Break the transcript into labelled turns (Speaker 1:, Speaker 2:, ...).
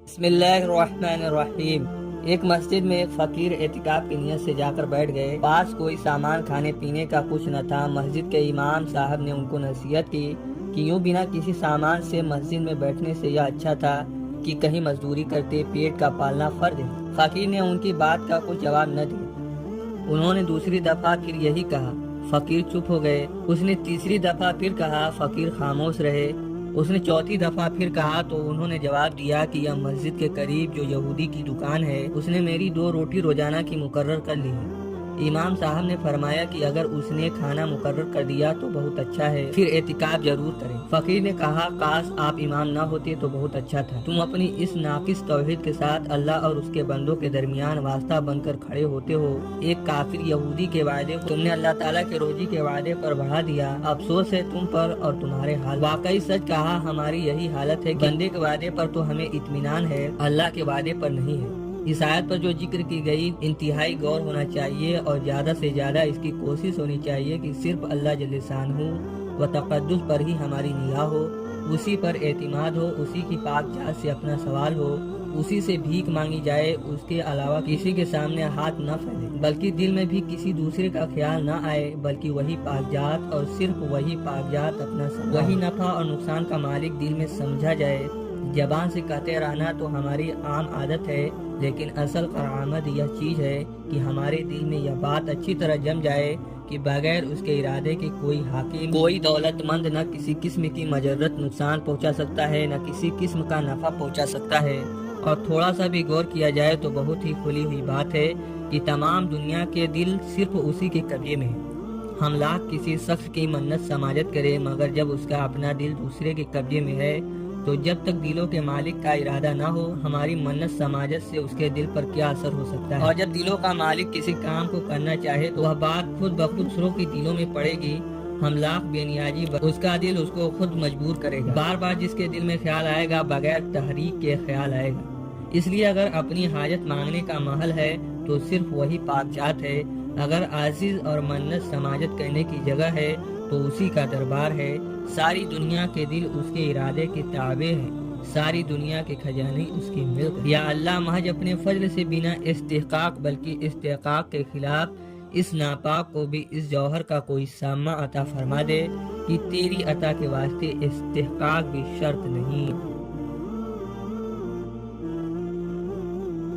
Speaker 1: بسم اللہ الرحمن الرحیم۔ ایک مسجد میں ایک فقیر اعتکاف کی نیت سے جا کر بیٹھ گئے۔ پاس کوئی سامان کھانے پینے کا کچھ نہ تھا۔ مسجد کے امام صاحب نے ان کو نصیحت کی کہ یوں بنا کسی سامان سے مسجد میں بیٹھنے سے یہ اچھا تھا کہ کہیں مزدوری کرتے، پیٹ کا پالنا فرض ہے۔ فقیر نے ان کی بات کا کچھ جواب نہ دیا۔ انہوں نے دوسری دفعہ پھر یہی کہا، فقیر چپ ہو گئے۔ اس نے تیسری دفعہ پھر کہا، فقیر خاموش رہے۔ اس نے چوتھی دفعہ پھر کہا تو انہوں نے جواب دیا کہ یہ مسجد کے قریب جو یہودی کی دکان ہے، اس نے میری 2 روٹی روزانہ کی مقرر کر لی ہے۔ امام صاحب نے فرمایا کہ اگر اس نے کھانا مقرر کر دیا تو بہت اچھا ہے، پھر اعتکاف ضرور کریں۔ فقیر نے کہا، کاش آپ امام نہ ہوتے تو بہت اچھا تھا۔ تم اپنی اس ناقص توحید کے ساتھ اللہ اور اس کے بندوں کے درمیان واسطہ بن کر کھڑے ہوتے ہو۔ ایک کافر یہودی کے وعدے کو تم نے اللہ تعالیٰ کے روزی کے وعدے پر بڑھا دیا۔ افسوس ہے تم پر اور تمہارے حال۔ واقعی سچ کہا، ہماری یہی حالت ہے کہ بندے کے وعدے پر تو ہمیں اطمینان ہے، اللہ کے وعدے پر نہیں ہے۔ اس آیت پر جو ذکر کی گئی انتہائی غور ہونا چاہیے اور زیادہ سے زیادہ اس کی کوشش ہونی چاہیے کہ صرف اللہ جل شانہ و تقدس پر ہی ہماری نگاہ ہو، اسی پر اعتماد ہو، اسی کی پاک ذات سے اپنا سوال ہو، اسی سے بھیک مانگی جائے، اس کے علاوہ کسی کے سامنے ہاتھ نہ پھیلے، بلکہ دل میں بھی کسی دوسرے کا خیال نہ آئے، بلکہ وہی پاک ذات اور صرف وہی پاک ذات اپنا وہی نفع اور نقصان کا مالک دل میں سمجھا جائے۔ زبان سے کہتے رہنا تو ہماری عام عادت ہے، لیکن اصل کارآمد یہ چیز ہے کہ ہمارے دل میں یہ بات اچھی طرح جم جائے کہ بغیر اس کے ارادے کے کوئی حاکم، کوئی دولت مند نہ کسی قسم کی مجرد نقصان پہنچا سکتا ہے، نہ کسی قسم کا نفع پہنچا سکتا ہے۔ اور تھوڑا سا بھی غور کیا جائے تو بہت ہی کھلی ہوئی بات ہے کہ تمام دنیا کے دل صرف اسی کے قبضے میں ہیں۔ ہم لاکھ کسی شخص کی منت سماجت کریں، مگر جب اس کا اپنا دل دوسرے کے قبضے میں ہے تو جب تک دلوں کے مالک کا ارادہ نہ ہو، ہماری منت سماجت سے اس کے دل پر کیا اثر ہو سکتا ہے؟ اور جب دلوں کا مالک کسی کام کو کرنا چاہے تو وہ بات خود بخود دوسروں کے دلوں میں پڑے گی۔ ہم لاکھ بے نیازی اس کا دل اس کو خود مجبور کرے گا۔ بار بار جس کے دل میں خیال آئے گا، بغیر تحریک کے خیال آئے گا۔ اس لیے اگر اپنی حاجت مانگنے کا محل ہے تو صرف وہی پاک ذات ہے، اگر عاجز اور منت سماجت کرنے کی جگہ ہے تو اسی کا دربار ہے۔ ساری دنیا کے دل اس کے ارادے کے تابع ہیں، ساری دنیا کے خزانے اس کی ملک ہیں۔ یا اللہ محض اپنے فضل سے بنا استحقاق بلکہ استحقاق کے خلاف اس ناپاک کو بھی اس جوہر کا کوئی سامہ عطا فرما دے کہ تیری عطا کے واسطے استحقاق بھی شرط نہیں۔